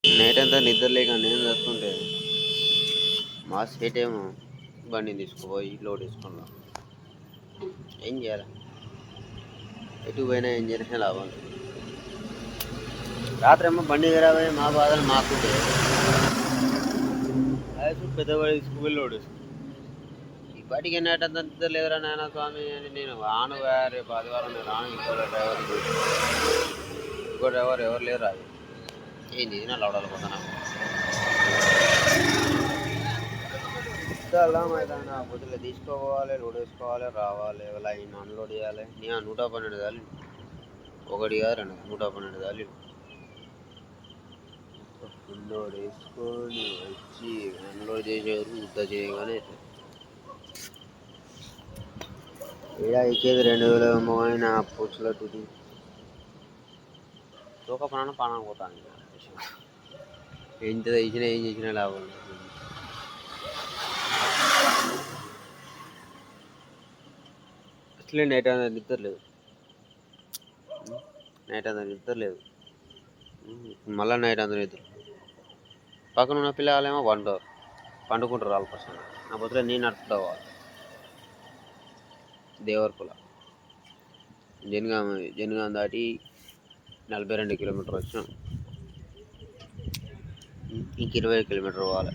Night అంతా నిద్ర లేక నేను చస్తుంటే మా సేట్ ఏమో బండి తీసుకుపోయి లోడ్ వేసుకున్నాం. ఏం చేయాలి? ఎటు పోయినా ఏం చేసినా లాభం లేదు. రాత్రి ఏమో బండి ఖరాబ్ అయ్యి మా బాధలు మాకుంటే అది పెద్దవాడి తీసుకుపోయి లోడ్ వేసుకున్నాం. ఇప్పటికి నైట్ అంతా నిద్ర లేదురా నాయన స్వామి అని నేను రాను. రేపు ఆదివారం నేను రాను. ఇంకో డ్రైవర్ ఎవరు లేరు. అది ఏంది నా లవడాలు పోతాను అవుతాను. పొద్దుగా తీసుకోవాలి, లోడ్ వేసుకోవాలి, రావాలి, లైన్ అన్లోడ్ చేయాలి. నేను 112 దాలు ఒకటి కాదు 112 దాలు ఫుల్ లోడ్ వేసుకొని వచ్చి అన్లోడ్ చేసేవారు ఉద్ద చేయగానే ఏడా ఇచ్చేది 2000 ఏమో అయినా పూచులో తుది తోక ప్రాణం పోతాను. ఎంత తెచ్చినా ఏం చేసినా లాభం. అసలే నైట్ అంతా నిద్ర లేదు. మళ్ళీ నైట్ అంతా నిద్ర. పక్కన ఉన్న పిల్లలేమో పండుకుంటారు వాళ్ళ పర్సన్. నా పొద్దున నేను నడుపుకోవాలి. దేవరకుల జనగాం దాటి 42 కిలోమీటర్ వచ్చినాం. ఇంక 20 కిలోమీటర్ పోవాలి.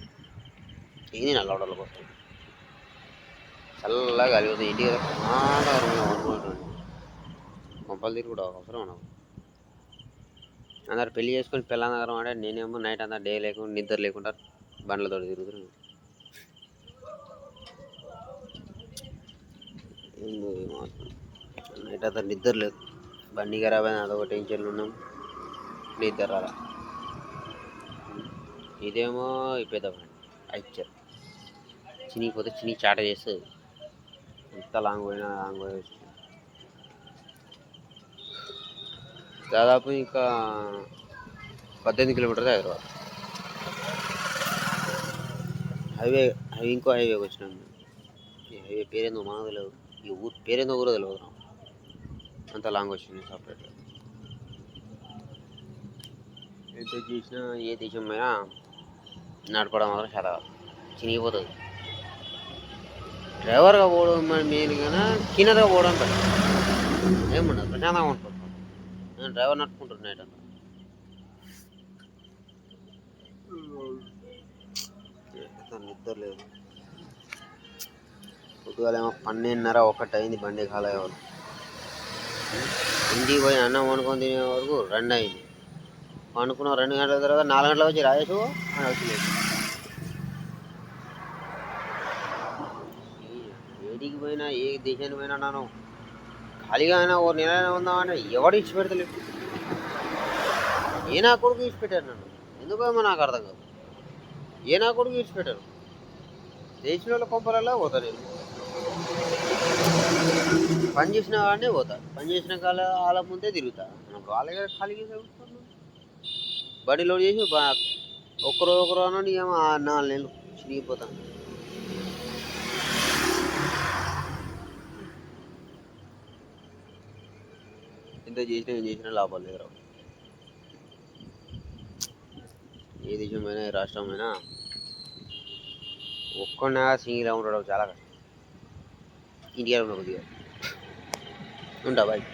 ఇది నల్లవడల కోసం చల్లగా కలిగిపోతుంది. ఇంటికి కొంపలు తీరు కూడా అవసరం నాకు. అందరు పెళ్లి చేసుకొని పిల్లలందరం అంటే నేనేమో నైట్ అంతా డే లేకుండా నిద్ర లేకుండా బండ్లతో తిరుగుతున్నాను. నైట్ అంతా నిద్ర లేదు. బండి ఖరాబ్ అయినా అదొక టెన్షన్లు ఉన్నాం. నిద్ర రాలా. ఇదేమో పెద్ద అచ్చర్ చినిగిపోతే చాట చేస్తుంది. ఎంత లాంగ్ పోయినా దాదాపు ఇంకా 18 కిలోమీటర్స్ హైదరాబాద్ ఇంకో హైవేకి వచ్చినాం. ఈ హైవే పేరేందో మనకు తెలియదు. ఈ ఊరు పేరేందో కూడా తెలియదు. అంత లాంగ్ వచ్చింది సపరేట్గా. ఎంత చేసినా ఏ దేశం అయినా నడపడం మాత్రం చాలా చినిగిపోతుంది. డ్రైవర్గా పోవడం మెయిన్గా కిన్నెరగా పోవడం బెటర్. ఏమన్నా ప్రశాంతంగా ఉంటుంది. నేను డ్రైవర్ నడుపుకుంటున్నాను నైట్ అంతా. నిద్ర లేదు. పొద్దుగాలేమో 12:30 అయింది బండి ఖాళీ అయ్యేవారు. ఇంటికి పోయి అన్నం వండుకొని తినే వరకు 2 అయింది. పండుకున్న 2 గంటల తర్వాత 4 గంటలకు వచ్చి రాజేసు అని వచ్చింది. ఏడికి పోయినా ఏ దేశానికి పోయినా నన్ను ఖాళీగా అయినా ఓ నెల ఉందామంటే ఎవడు ఇచ్చి పెడతలేదు. ఏ నా కొడుకు ఇచ్చి పెట్టారు నన్ను. ఎందుకేమో నాకు అర్థం కాదు. ఏ నా కొడుకు ఇచ్చి పెట్టారు. దేశం వాళ్ళ కొంపలలో పోతా. నేను పని చేసిన వాడినే పోతా. పని చేసిన వాళ్ళ ముందే తిరుగుతా. వాళ్ళ ఖాళీగా బండి లోడ్ చేసి ఒకరోజు అన్నాడు. ఏమో 4 నెలలు చిరిగిపోతాను. ఎంత చేసినా ఏం చేసినా లాభాలు లేదు. ఏ దేశమైనా ఏ రాష్ట్రమైనా ఒక్కడినా సింగిల్గా ఉండడం చాలా కష్టం. ఇండియాలో ఉన్న కొద్దిగా ఉంటా బాయ్.